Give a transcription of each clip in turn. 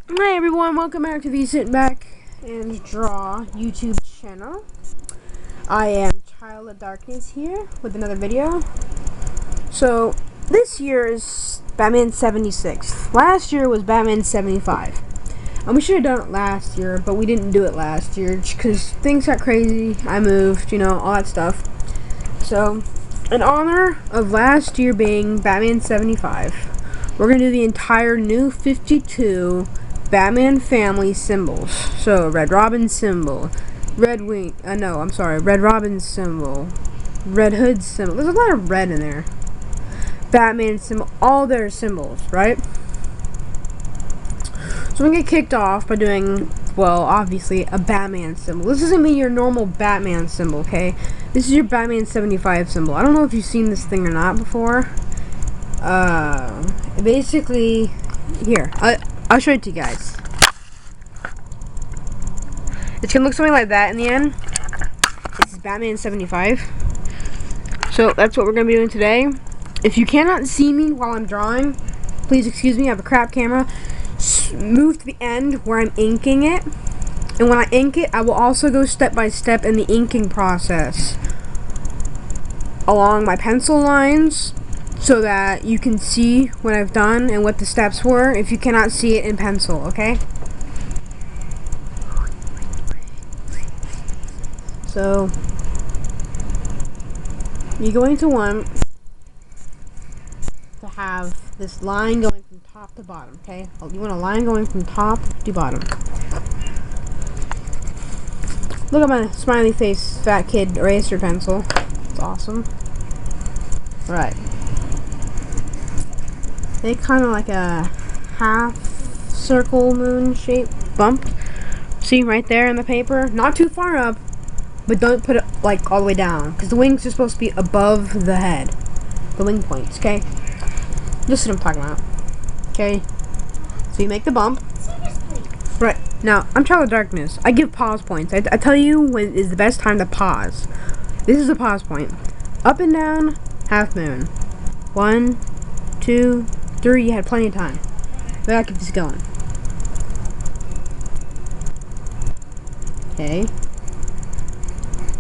Hi everyone, welcome back to the Sit Back and Draw YouTube channel. I am Child of Darkness here with another video. So, this year is Batman 76. Last year was Batman 75. And we should have done it last year, but we didn't do it last year because things got crazy. I moved, all that stuff. So, in honor of last year being Batman 75, we're going to do the entire new 52 Batman family symbols. So, Red Robin symbol, Red Robin symbol, Red Hood symbol. There's a lot of red in there. Batman symbol, all their symbols, right? So, we're going to get kicked off by doing, well, obviously, a Batman symbol. This isn't your normal Batman symbol, okay? This is your Batman 75 symbol. I don't know if you've seen this thing or not before. Basically, here, I'll show it to you guys. It's gonna look something like that in the end. It's Batman 75. So that's what we're gonna be doing today. If you cannot see me while I'm drawing, please excuse me, I have a crap camera. Move to the end where I'm inking it. And when I ink it, I will also go step by step in the inking process along my pencil lines so that you can see what I've done and what the steps were if you cannot see it in pencil, okay? So, you're going to want to have this line going from top to bottom, okay? You want a line going from top to bottom. Look at my smiley face fat kid eraser pencil. It's awesome. Right. They kind of like a half circle moon shape bump. See right there in the paper? Not too far up, but don't put it like all the way down, because the wings are supposed to be above the head. The wing points, okay? Just what I'm talking about. Okay? So you make the bump. Right. Now, I'm Child of Darkness. I give pause points. I tell you when is the best time to pause. This is a pause point. Up and down, half moon. 1, 2, 3, you had plenty of time. But I keep this going. Okay.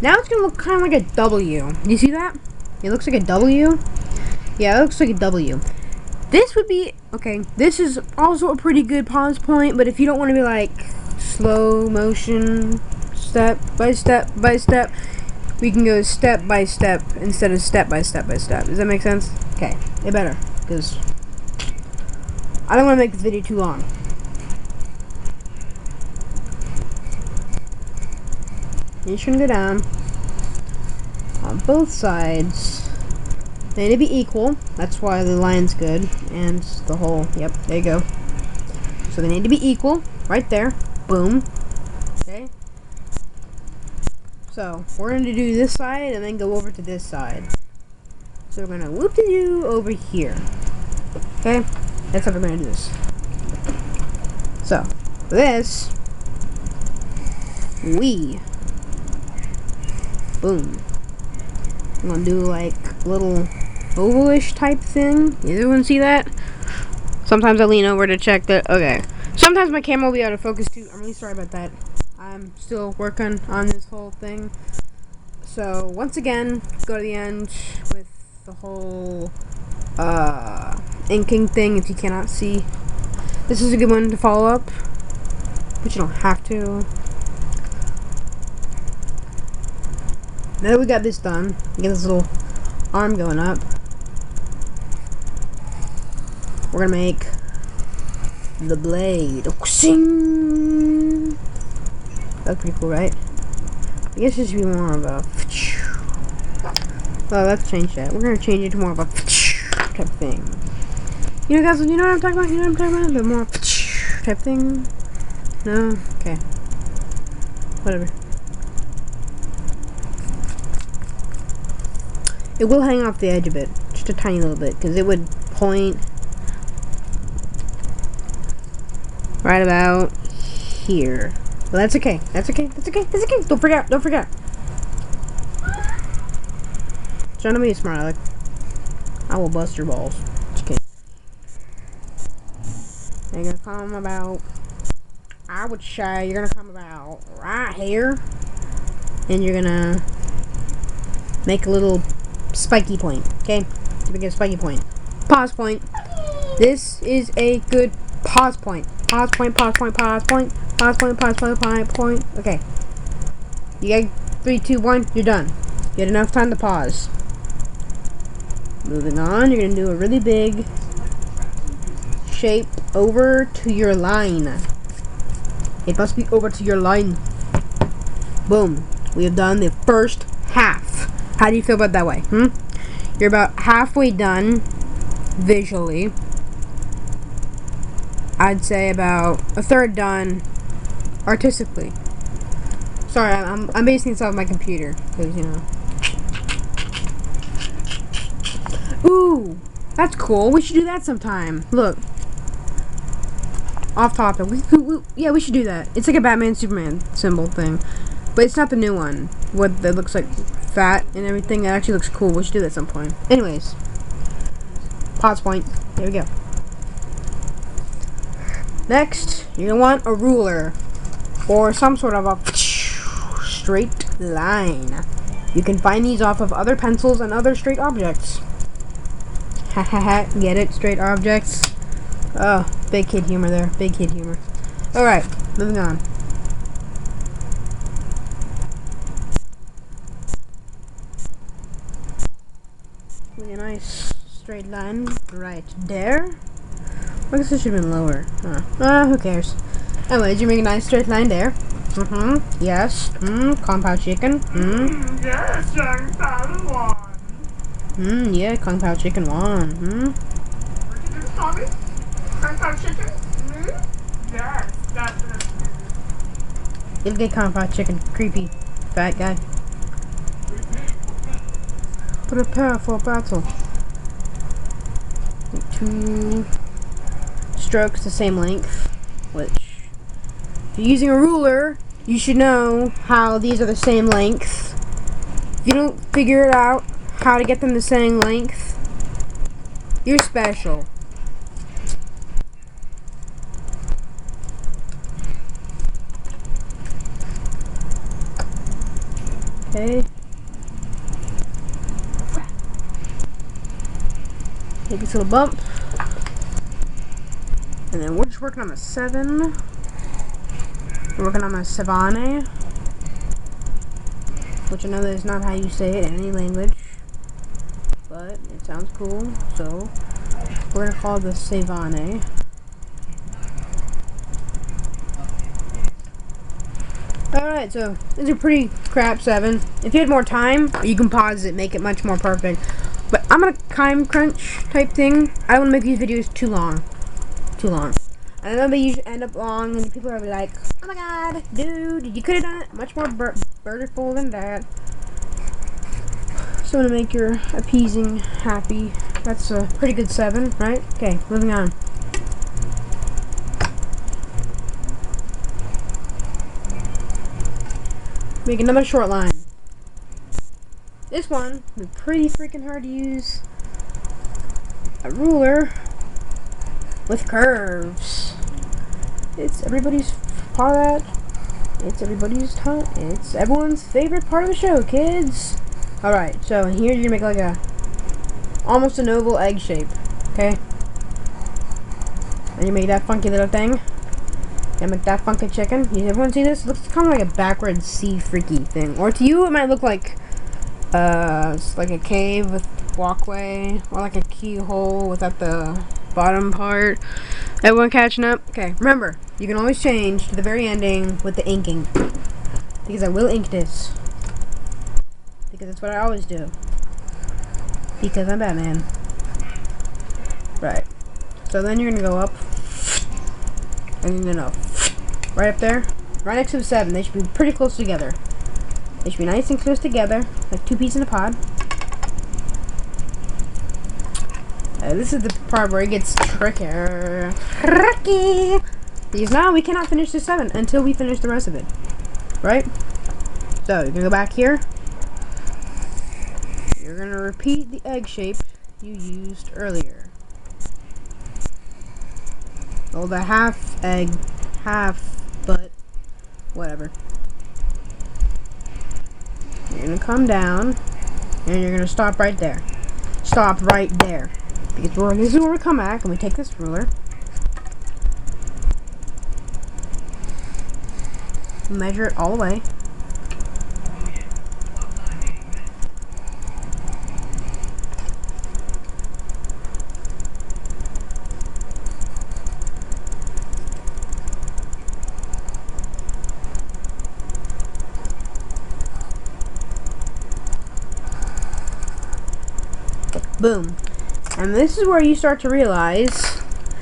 Now it's gonna look kind of like a W. You see that? It looks like a W. Yeah, it looks like a W. This would be, okay, this is also a pretty good pause point, but if you don't want to be like slow motion, step by step by step, we can go step by step instead of step by step by step. Does that make sense? Okay, it better, because I don't want to make this video too long. You're just going to go down on both sides. They need to be equal. That's why the line's good. And the whole, yep, there you go. So they need to be equal. Right there. Boom. Okay. So, we're going to do this side and then go over to this side. So we're going to whoop-de-doo over here. Okay? That's how we're going to do this. So, for this, boom. I'm going to do like a little ovalish type thing. You everyone see that? Sometimes I lean over to check that. Okay. Sometimes my camera will be out of focus too. I'm really sorry about that. I'm still working on this whole thing. So once again, go to the end with the whole inking thing if you cannot see. This is a good one to follow up, but you don't have to. Now that we got this done, we get this little arm going up. We're gonna make the blade. That's pretty cool, right? I guess it should be more of a. Well, let's change that. We're gonna change it to more of a type thing. You know, guys, you know what I'm talking about? You know what I'm talking about? The more type thing. No? Okay. Whatever. It will hang off the edge a bit, just a tiny little bit, because it would point right about here. But that's okay. That's okay. That's okay. That's okay. Don't forget. Don't forget. Trying to be smart, Alec. I will bust your balls. Just kidding. They're gonna come about I would say you're gonna come about right here, and you're gonna make a little spiky point. Okay, make a spiky point. Pause point. This is a good pause point. Pause point. Pause point. Pause point. Pause point. Pause point. Pause point. Okay. You got 3, 2, 1. You're done. You had enough time to pause. Moving on, you're gonna do a really big shape over to your line. It must be over to your line. Boom. We have done the first half. How do you feel about that way? You're about halfway done visually. I'd say about a third done artistically. Sorry, I'm basing this off my computer, because, you know. Ooh, that's cool. We should do that sometime. Look. Off topic. Yeah, we should do that. It's like a Batman Superman symbol thing. But it's not the new one. What that looks like fat and everything. It actually looks cool. We should do that at some point. Anyways. Pause point. There we go. Next, you're gonna want a ruler. Or some sort of a straight line. You can find these off of other pencils and other straight objects. Hahaha, get it? Straight objects. Oh, big kid humor there. Big kid humor. Alright, moving on. Really a nice straight line right there. I guess it should have been lower. Who cares? Anyways, you make a nice straight line there. Yes. Kung Pao chicken. Yes, young Padawan. Yeah, Kung Pao chicken one. What did you do, Tommy? Kung Pao chicken? Yes, definitely. You'll get Kung Pao chicken. Creepy. Fat guy. Prepare for battle. 2 strokes the same length, which, if you're using a ruler, you should know how these are the same length. If you don't figure it out, how to get them the same length, you're special. Okay. Take this little bump. And then we're just working on the 7. We're working on the Savane, which I know that is not how you say it in any language, but it sounds cool, so we're going to call it the Savane. Alright, so this is a pretty crap 7. If you had more time, you can pause it, make it much more perfect. But I'm on a time crunch type thing. I don't want to make these videos too long. And I know they usually end up long, and people are like, oh my god, dude, you could have done it much more beautiful than that. So to make your appeasing happy, that's a pretty good 7, right? Okay, moving on. Make another short line. This one will be pretty freaking hard to use a ruler with curves. It's everybody's part of that. It's everybody's time. It's everyone's favorite part of the show, kids. Alright, so here you're gonna make like a almost an oval egg shape. Okay? And you make that funky little thing. And make that funky chicken. Everyone see this? It looks kind of like a backwards sea freaky thing. Or to you it might look like it's like a cave with walkway, or like a keyhole without the bottom part. Everyone catching up? Okay, remember, you can always change to the very ending with the inking, because I will ink this, because that's what I always do, because I'm Batman. Right, so then you're gonna go up, and you're gonna right up there, right next to the 7. They should be pretty close together. They should be nice and close together, like 2 peas in a pod. This is the part where it gets trickier. Tricky! Because now we cannot finish the 7 until we finish the rest of it. Right? So, you're gonna go back here. You're gonna repeat the egg shape you used earlier. Oh, the half egg, half whatever. You're gonna come down, and you're gonna stop right there. Stop right there. Because this is where we come back, and we take this ruler. Measure it all the way. Boom. And this is where you start to realize,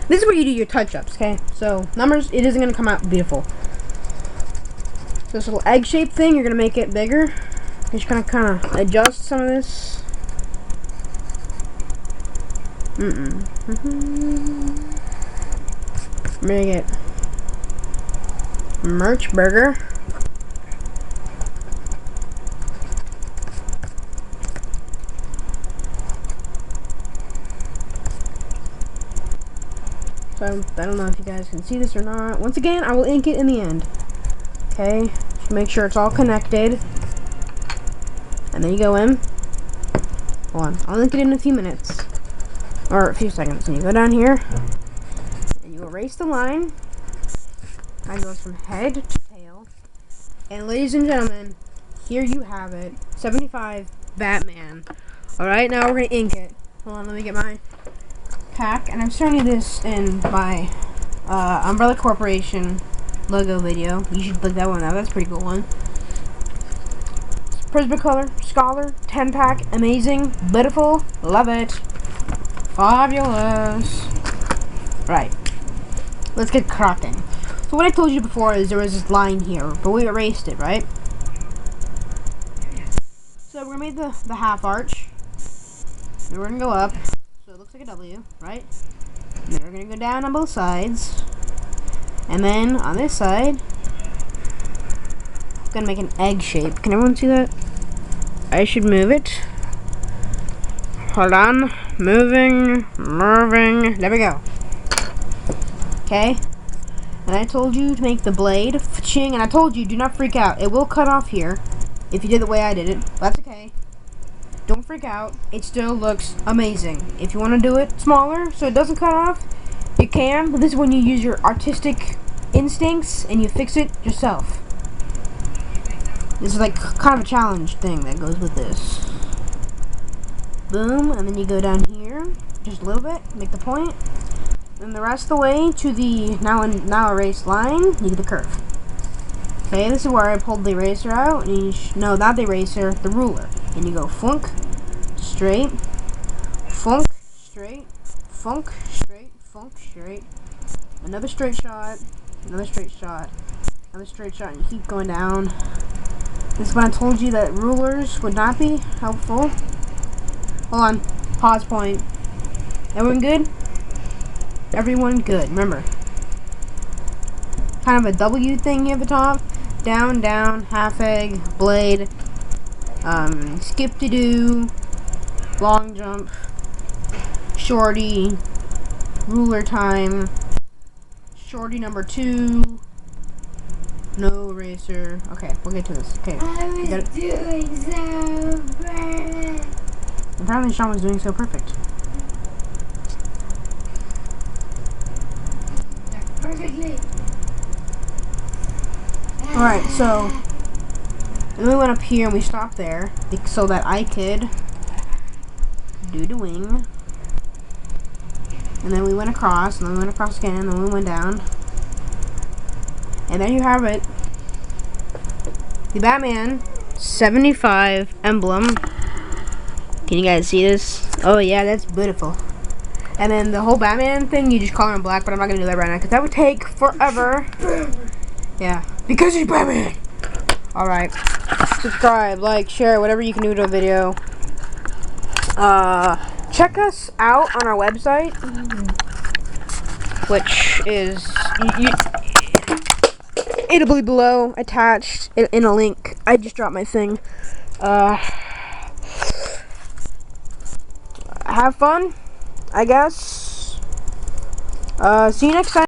this is where you do your touch-ups, okay? So, numbers, it isn't going to come out beautiful. So this little egg-shaped thing, you're going to make it bigger. You're just going to kind of adjust some of this. Make it Merch Burger. So I don't know if you guys can see this or not. Once again, I will ink it in the end. Okay, just make sure it's all connected. And then you go in. Hold on, I'll ink it in a few minutes. Or a few seconds. And you go down here. And you erase the line. That goes from head to tail. And ladies and gentlemen, here you have it. 75 Batman. Alright, now we're going to ink it. Hold on, let me get my pack. And I'm starting this in my Umbrella Corporation logo video. You should look that one up. That's a pretty cool one. Prismacolor, Scholar, 10-pack, amazing, beautiful, love it, fabulous. Right, let's get cracking. So what I told you before is there was this line here, but we erased it, right? So we're gonna make the half arch, and we're gonna go up, so it looks like a W, right? And then we're gonna go down on both sides, and then on this side, I'm gonna make an egg shape. Can everyone see that? I should move it. Hold on. Moving. There we go. Okay. And I told you to make the blade. Ching. And I told you, do not freak out. It will cut off here. If you did the way I did it. That's okay. Don't freak out. It still looks amazing. If you want to do it smaller so it doesn't cut off, you can. But this is when you use your artistic instincts and you fix it yourself. This is like kind of a challenge thing that goes with this. Boom, and then you go down here just a little bit, make the point. Then the rest of the way to the now erased line, you get the curve. Okay, this is where I pulled the eraser out. And no, not the eraser, the ruler. And you go funk, straight, funk, straight, funk, straight, funk, straight. Another straight shot, another straight shot, another straight shot, and you keep going down. This is when I told you that rulers would not be helpful. Hold on. Pause point. Everyone good? Everyone good. Remember. Kind of a W thing here at the top. Down, down, half egg, blade, skip-to-do, long jump, shorty, ruler time, shorty number 2. No eraser. Okay, we'll get to this. Okay. I was doing so perfect. Apparently Sean was doing so perfect. Perfectly. Alright, so then we went up here and we stopped there so that I could do the wing. And then we went across, and then we went across again, and then we went down. And there you have it. The Batman 75 emblem. Can you guys see this? Oh yeah, that's beautiful. And then the whole Batman thing, you just color in black, but I'm not going to do that right now because that would take forever. Yeah, because he's Batman. Alright. Subscribe, like, share, whatever you can do to a video. Check us out on our website, which is... it'll be below, attached, in a link. I just dropped my thing. Have fun, I guess. See you next time.